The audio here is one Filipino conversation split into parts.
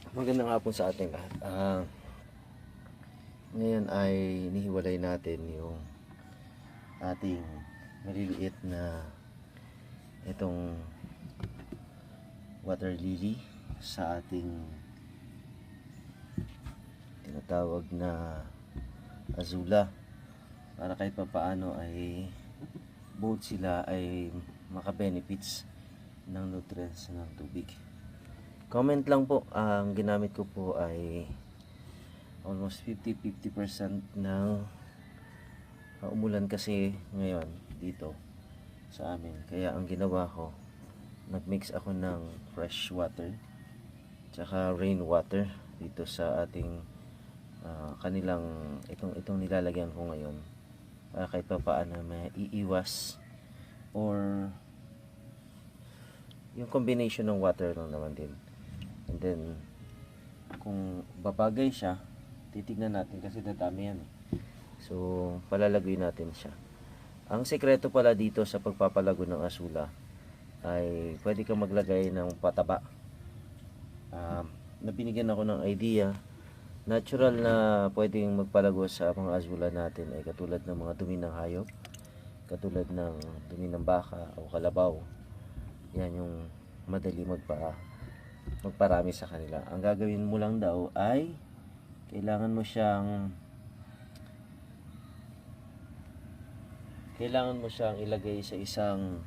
Magandang hapon sa ating lahat. Ngayon ay nihiwalay natin yung ating maliliit na itong water lily sa ating tinatawag na azula, para kahit papaano ay both sila ay maka-benefits ng nutrients ng tubig. Comment lang po, ang ginamit ko po ay almost 50% ng umulan kasi ngayon dito sa amin. Kaya ang ginawa ko, nagmix ako ng fresh water tsaka rain water dito sa ating kanilang itong nilalagyan ko ngayon, para kahit pa paano may iiwas or yung combination ng water lang naman din. And then kung babagay siya, titignan natin kasi dadami yan eh. So palalagoy natin siya. Ang sekreto pala dito sa pagpapalago ng azula ay pwede kang maglagay ng pataba. Nabinigyan ako ng idea. Natural na pwedeng magpalago sa mga azula natin ay katulad ng mga dumi ng hayop, katulad ng dumi ng baka o kalabaw. Yan yung madali magparami sa kanila. Ang gagawin mo lang daw ay kailangan mo siyang ilagay sa isang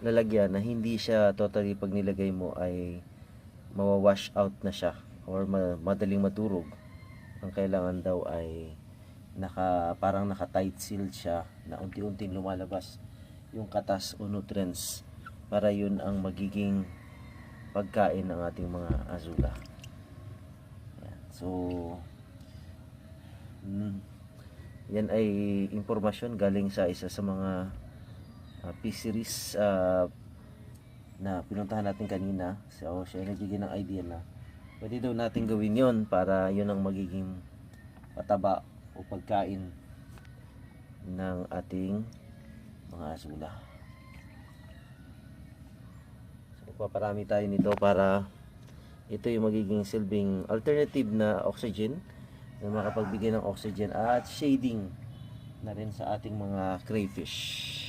lalagyan na hindi siya totally, pag nilagay mo ay mawawash out na siya or madaling maturog. Ang kailangan daw ay parang naka-tight sealed siya na unti-unting lumalabas yung katas o nutrients, para yun ang magiging pagkain ng ating mga azula. Yan. So yan ay impormasyon galing sa isa sa mga fisheries na pinuntahan natin kanina. So siya ay nagbigay ng idea na pwede daw natin gawin yon, para yun ang magiging pataba o pagkain ng ating mga azula. So paparami tayo nito para ito yung magiging silbing alternative na oxygen, na makapagbigay ng oxygen at shading na rin sa ating mga crayfish.